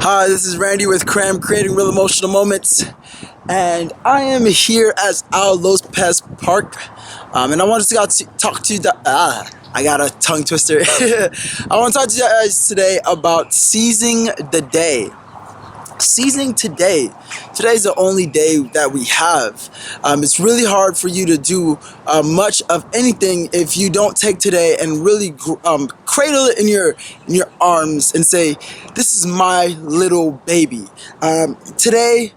Hi, this is Randy with Cram, creating real emotional moments, and I am here as Al Lopez Park, and I wanted to talk to you. I got a tongue twister. I want to talk to you guys today about seizing the day. Seizing today. Today's the only day that we have. It's really hard for you to do much of anything if you don't take today and really cradle it in your arms and say, "This is my little baby." Today,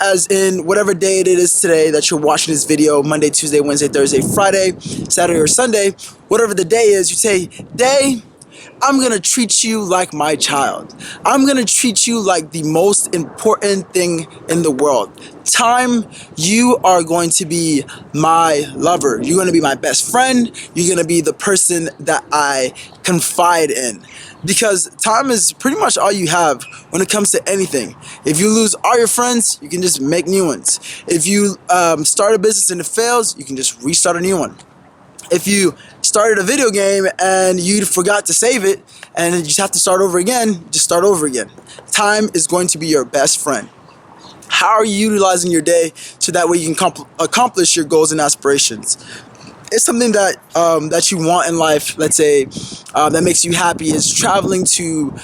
as in whatever day it is today that you're watching this video, Monday, Tuesday, Wednesday, Thursday, Friday, Saturday, or Sunday, whatever the day is, you say, "Day, I'm gonna treat you like my child. I'm gonna treat you like the most important thing in the world. Time, you are going to be my lover. You're gonna be my best friend. You're gonna be the person that I confide in." Because time is pretty much all you have when it comes to anything. If you lose all your friends, you can just make new ones. If you start a business and it fails, you can just restart a new one. If you started a video game and you forgot to save it and you just have to start over again, just start over again. Time is going to be your best friend. How are you utilizing your day so that way you can accomplish your goals and aspirations? It's something that that you want in life, let's say, that makes you happy, is traveling to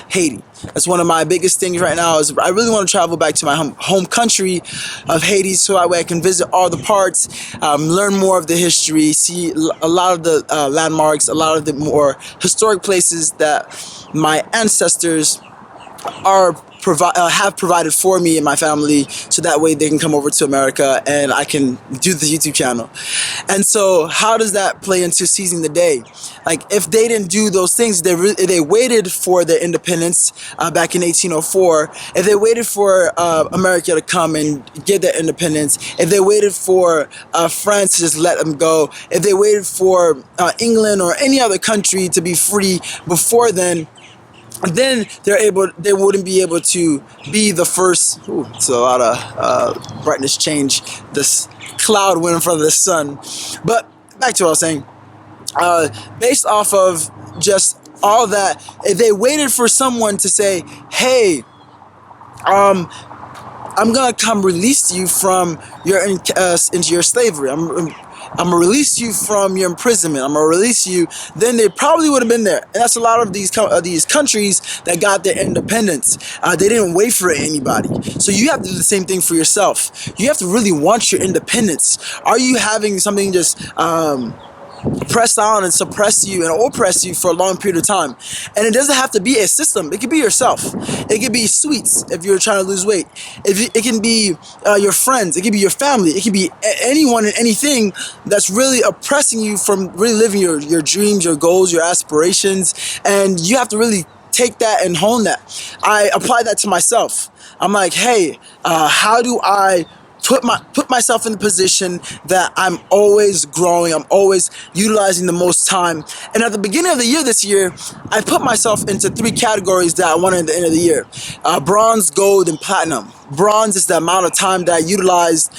Haiti. That's one of my biggest things right now. Is I really want to travel back to my home country of Haiti, so that way I can visit all the parts, learn more of the history, see a lot of the landmarks, a lot of the more historic places that my ancestors have provided for me and my family, so that way they can come over to America and I can do the YouTube channel. And so how does that play into seizing the day? Like, if they didn't do those things, they waited for their independence back in 1804, if they waited for America to come and get their independence, if they waited for France to just let them go, if they waited for England or any other country to be free before then they wouldn't be able to be the first. Ooh, it's a lot of brightness change. This cloud went in front of the sun. But back to what I was saying. Based off of just all that, if they waited for someone to say, "Hey, I'm gonna come release you from into your slavery. I'm gonna release you from your imprisonment. I'm gonna release you," then they probably would have been there. And that's a lot of these countries that got their independence. They didn't wait for anybody. So you have to do the same thing for yourself. You have to really want your independence. Are you having something just press on and suppress you and oppress you for a long period of time? And it doesn't have to be a system. It could be yourself. It could be sweets if you're trying to lose weight. It can be your friends. It can be your family. It can be anyone and anything that's really oppressing you from really living your dreams, your goals, your aspirations. And you have to really take that and hone that. I apply that to myself. I'm like, hey, how do I put myself in the position that I'm always growing, I'm always utilizing the most time? And at the beginning of the year this year, I put myself into 3 categories that I wanted at the end of the year: bronze, gold, and platinum. Bronze is the amount of time that I utilized,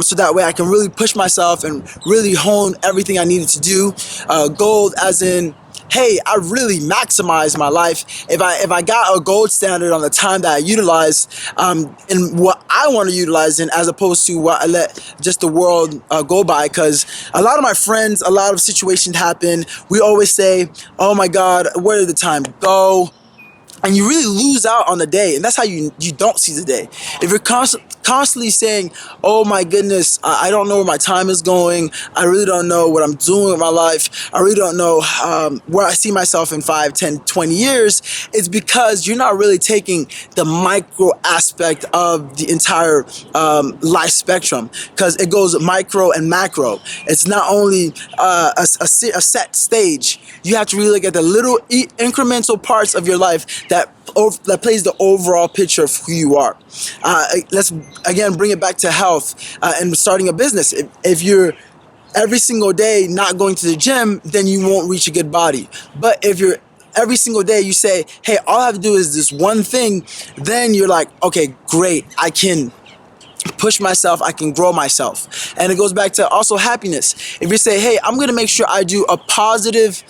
so that way I can really push myself and really hone everything I needed to do. Gold as in, hey, I really maximize my life. If I got a gold standard on the time that I utilize in what I want to utilize in, as opposed to what I let just the world go by. Because a lot of my friends, a lot of situations happen. We always say, "Oh my God, where did the time go?" And you really lose out on the day, and that's how you don't see the day. If you're constantly saying, "Oh my goodness, I don't know where my time is going. I really don't know what I'm doing with my life. I really don't know where I see myself in 5, 10, 20 years," it's because you're not really taking the micro aspect of the entire life spectrum, because it goes micro and macro. It's not only a set stage. You have to really look at the little incremental parts of your life that plays the overall picture of who you are. Let's again bring it back to health and starting a business. If you're every single day not going to the gym, then you won't reach a good body. But if you're every single day you say, "Hey, all I have to do is this one thing," then you're like, "Okay, great, I can push myself, I can grow myself." And it goes back to also happiness. If you say, "Hey, I'm gonna make sure I do a positive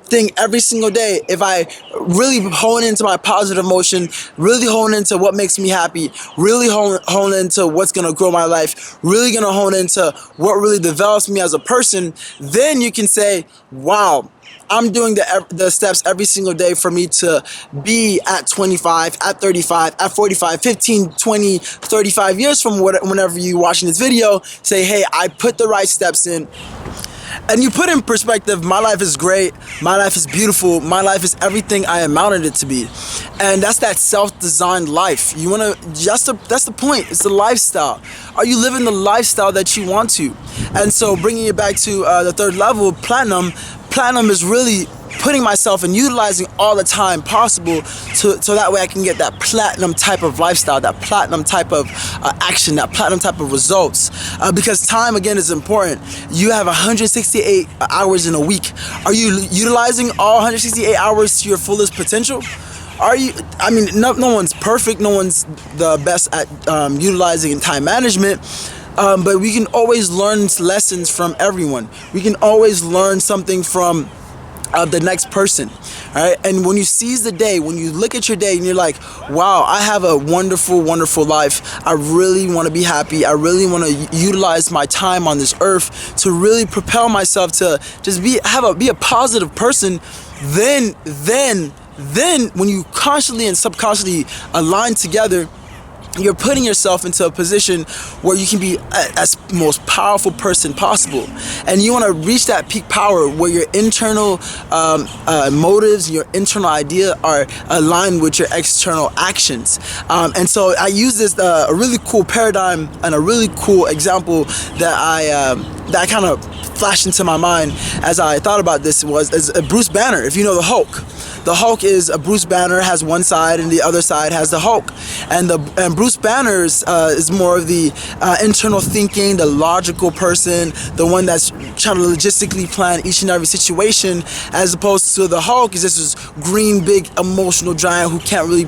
thing every single day, if I really hone into my positive emotion, really hone into what makes me happy, really hone into what's going to grow my life, really going to hone into what really develops me as a person, then you can say, wow, I'm doing the steps every single day for me to be at 25, at 35, at 45, 15, 20, 35 years from whenever you're watching this video. Say, hey, I put the right steps in. And you put in perspective, my life is great, my life is beautiful, my life is everything I amounted it to be. And that's that self-designed life. You want to, that's the point, it's the lifestyle. Are you living the lifestyle that you want to? And so bringing it back to the third level, platinum is really putting myself and utilizing all the time possible so that way I can get that platinum type of lifestyle, that platinum type of action, that platinum type of results. Because time, again, is important. You have 168 hours in a week. Are you utilizing all 168 hours to your fullest potential? Are you? I mean, no one's perfect. No one's the best at utilizing time management. But we can always learn lessons from everyone. We can always learn something from the next person, right? And when you seize the day, when you look at your day and you're like, wow, I have a wonderful, wonderful life. I really want to be happy. I really want to utilize my time on this earth to really propel myself to just be a positive person. Then when you consciously and subconsciously align together, you're putting yourself into a position where you can be as most powerful person possible. And you want to reach that peak power where your internal motives, your internal idea are aligned with your external actions. And so I use this a really cool paradigm and a really cool example that I kind of flashed into my mind as I thought about this is Bruce Banner. If you know the Hulk. The Hulk is Bruce Banner has one side and the other side has the Hulk, and Bruce Banner is more of the internal thinking, the logical person, the one that's trying to logistically plan each and every situation, as opposed to the Hulk is this green big emotional giant who can't really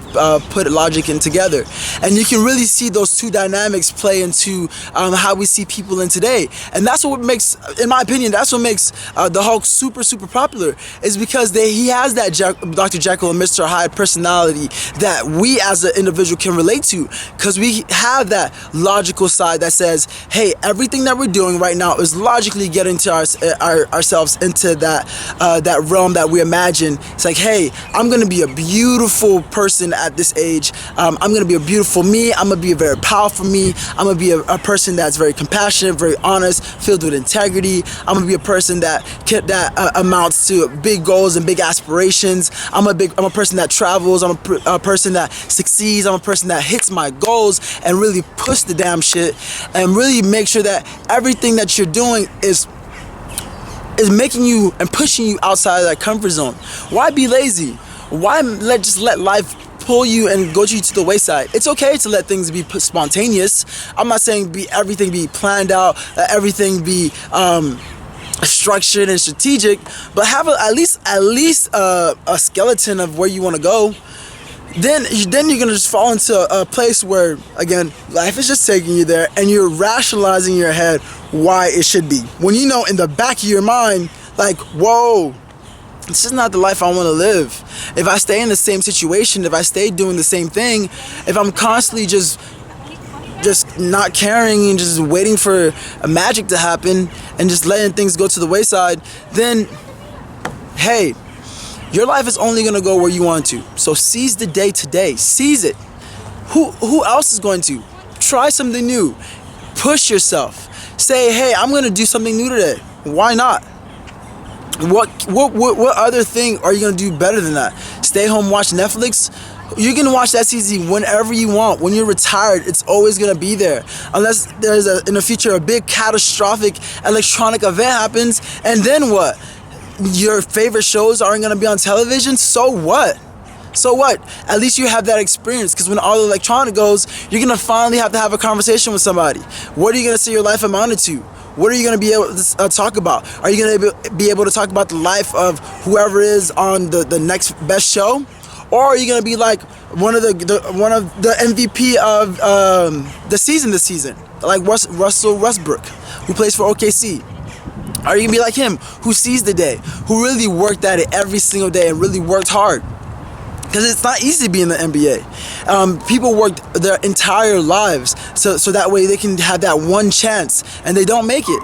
put logic in together. And you can really see those two dynamics play into how we see people in today, and that's what makes, in my opinion, that's what makes the Hulk super popular, is because he has that Dr. Jekyll and Mr. Hyde personality that we as an individual can relate to, because we have that logical side that says, hey, everything that we're doing right now is logically getting to ourselves into that realm that we imagine. It's like, hey, I'm gonna be a beautiful person at this age. I'm gonna be a beautiful me. I'm gonna be a very powerful me. I'm gonna be a person that's very compassionate, very honest, filled with integrity. I'm gonna be a person that amounts to big goals and big aspirations. I'm a person that travels. I'm a person that succeeds. I'm a person that hits my goals and really push the damn shit and really make sure that everything that you're doing is making you and pushing you outside of that comfort zone. Why be lazy? Why just let life pull you and go to the wayside? It's okay to let things be spontaneous. I'm not saying everything be planned out, everything be structured and strategic, but have at least a skeleton of where you want to go. Then you're gonna just fall into a place where, again, life is just taking you there, and you're rationalizing in your head why it should be, when you know in the back of your mind, like, whoa, this is not the life I want to live. If I stay in the same situation, if I stay doing the same thing, if I'm constantly just not caring and just waiting for a magic to happen and just letting things go to the wayside, then hey, your life is only gonna go where you want to. So seize the day today. Seize it. Who else is going to? Try something new. Push yourself. Say, hey, I'm gonna do something new today. Why not? What other thing are you gonna do better than that? Stay home, watch Netflix? You can watch that season whenever you want. When you're retired, it's always gonna be there, unless there's in the future a big catastrophic electronic event happens, and then what? Your favorite shows aren't gonna be on television. So what? At least you have that experience, because when all the electronic goes, you're gonna finally have to have a conversation with somebody. What are you gonna say your life amounted to? What are you going to be able to talk about? Are you going to be able to talk about the life of whoever is on the next best show? Or are you going to be like one of the MVP of the season this season, like Russell Westbrook, who plays for OKC? Or you can be like him, who sees the day, who really worked at it every single day and really worked hard. Because it's not easy to be in the NBA. People worked their entire lives so that way they can have that one chance, and they don't make it.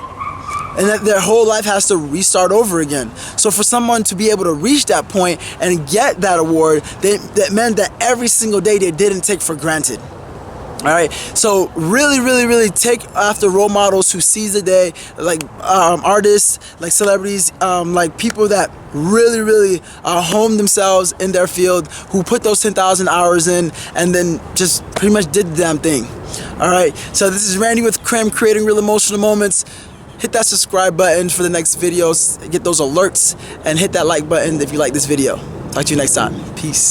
And that their whole life has to restart over again. So for someone to be able to reach that point and get that award, that meant that every single day they didn't take for granted. All right, so really take after role models who seize the day, like artists, like celebrities, like people that really hone themselves in their field, who put those 10,000 hours in and then just pretty much did the damn thing. All right, so this is Randy with Cram, creating real emotional moments. Hit that subscribe button for the next videos, get those alerts, and hit that like button if you like this video. Talk to you next time. Peace.